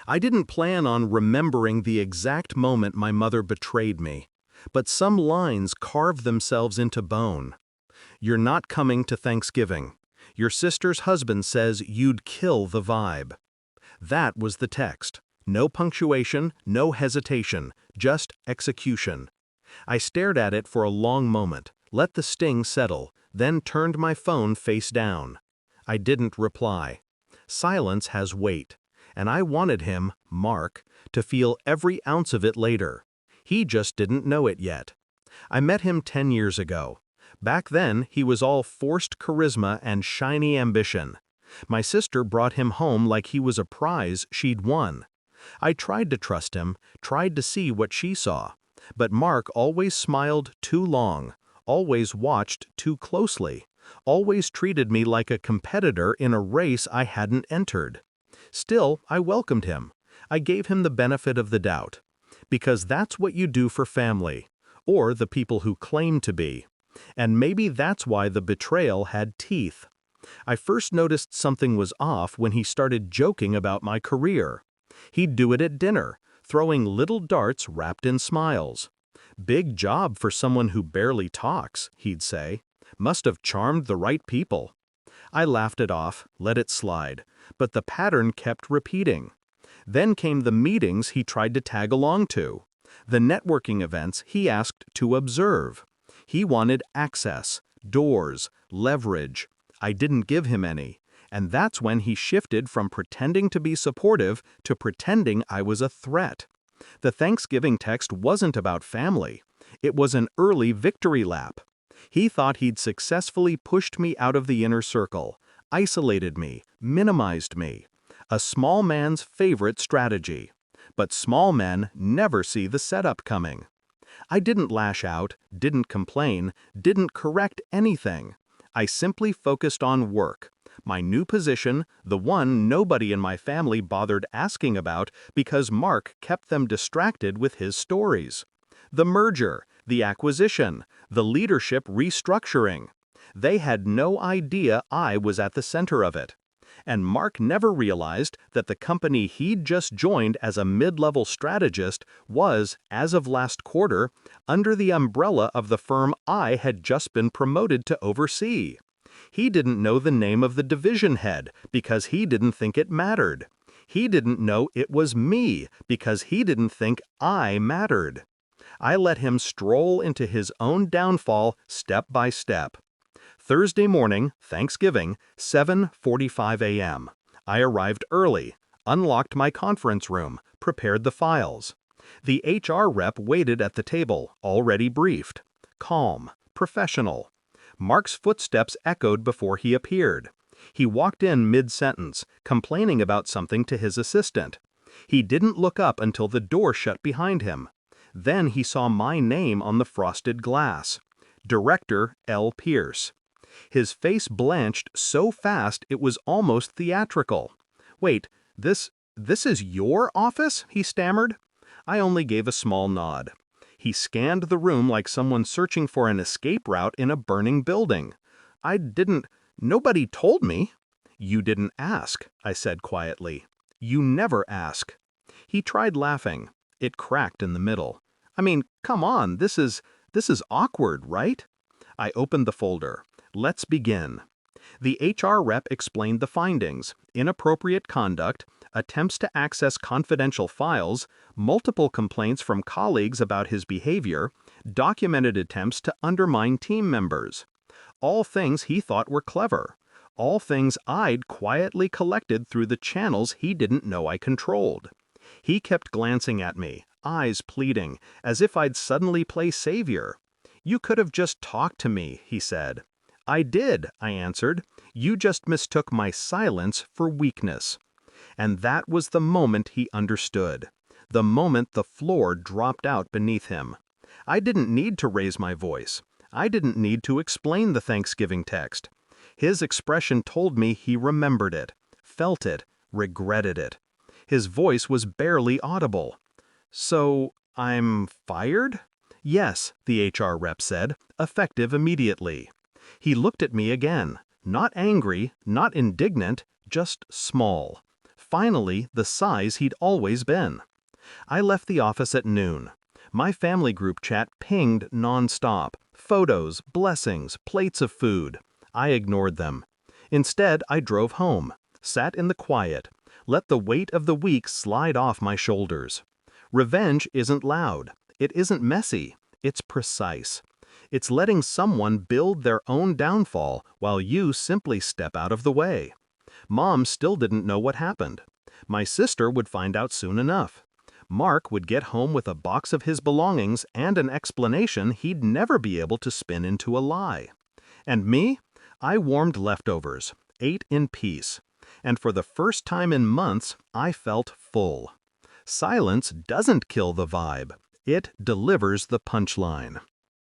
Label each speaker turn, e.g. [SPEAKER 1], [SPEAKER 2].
[SPEAKER 1] I didn't plan on remembering the exact moment my mother betrayed me, but some lines carved themselves into bone. "You're not coming to Thanksgiving. Your sister's husband says you'd kill the vibe." That was the text. No punctuation, no hesitation, just execution. I stared at it for a long moment, let the sting settle, then turned my phone face down. I didn't reply. Silence has weight, and I wanted him, Mark, to feel every ounce of it later. He just didn't know it yet. I met him 10 years ago. Back then, he was all forced charisma and shiny ambition. My sister brought him home like he was a prize she'd won. I tried to trust him, tried to see what she saw. But Mark always smiled too long, always watched too closely, always treated me like a competitor in a race I hadn't entered. Still, I welcomed him. I gave him the benefit of the doubt. Because that's what you do for family, or the people who claim to be. And maybe that's why the betrayal had teeth. I first noticed something was off when he started joking about my career. He'd do it at dinner, throwing little darts wrapped in smiles. "Big job for someone who barely talks," he'd say. "Must have charmed the right people." I laughed it off, let it slide, but the pattern kept repeating. Then came the meetings he tried to tag along to, the networking events he asked to observe. He wanted access, doors, leverage. I didn't give him any, and that's when he shifted from pretending to be supportive to pretending I was a threat. The Thanksgiving text wasn't about family. It was an early victory lap. He thought he'd successfully pushed me out of the inner circle, isolated me, minimized me. A small man's favorite strategy. But small men never see the setup coming. I didn't lash out, didn't complain, didn't correct anything. I simply focused on work. My new position, the one nobody in my family bothered asking about because Mark kept them distracted with his stories. The merger, the acquisition, the leadership restructuring. They had no idea I was at the center of it. And Mark never realized that the company he'd just joined as a mid-level strategist was, as of last quarter, under the umbrella of the firm I had just been promoted to oversee. He didn't know the name of the division head because he didn't think it mattered. He didn't know it was me because he didn't think I mattered. I let him stroll into his own downfall step by step. Thursday morning, Thanksgiving, 7:45 a.m. I arrived early, unlocked my conference room, prepared the files. The HR rep waited at the table, already briefed. Calm, professional. Mark's footsteps echoed before he appeared. He walked in mid-sentence, complaining about something to his assistant. He didn't look up until the door shut behind him. Then he saw my name on the frosted glass. Director L. Pierce. His face blanched so fast it was almost theatrical. "Wait, this is your office?" he stammered. I only gave a small nod. He scanned the room like someone searching for an escape route in a burning building. Nobody told me." "You didn't ask," I said quietly. "You never ask." He tried laughing. It cracked in the middle. "I mean, come on, this is awkward, right?" I opened the folder. Let's begin. The HR rep explained the findings: inappropriate conduct, attempts to access confidential files, multiple complaints from colleagues about his behavior, documented attempts to undermine team members. All things he thought were clever. All things I'd quietly collected through the channels he didn't know I controlled. He kept glancing at me, eyes pleading, as if I'd suddenly play savior. "You could have just talked to me," he said. "I did," I answered. "You just mistook my silence for weakness." And that was the moment he understood. The moment the floor dropped out beneath him. I didn't need to raise my voice. I didn't need to explain the Thanksgiving text. His expression told me he remembered it, felt it, regretted it. His voice was barely audible. "So, I'm fired?" "Yes," the HR rep said, "effective immediately." He looked at me again, not angry, not indignant, just small. finally the size he'd always been. I left the office at noon. My family group chat pinged nonstop. Photos, blessings, plates of food. I ignored them. Instead, I drove home, sat in the quiet, let the weight of the week slide off my shoulders. Revenge isn't loud. It isn't messy. It's precise. It's letting someone build their own downfall while you simply step out of the way. Mom still didn't know what happened. My sister would find out soon enough. Mark would get home with a box of his belongings and an explanation he'd never be able to spin into a lie. And me? I warmed leftovers, ate in peace, and for the first time in months, I felt full. Silence doesn't kill the vibe. It delivers the punchline.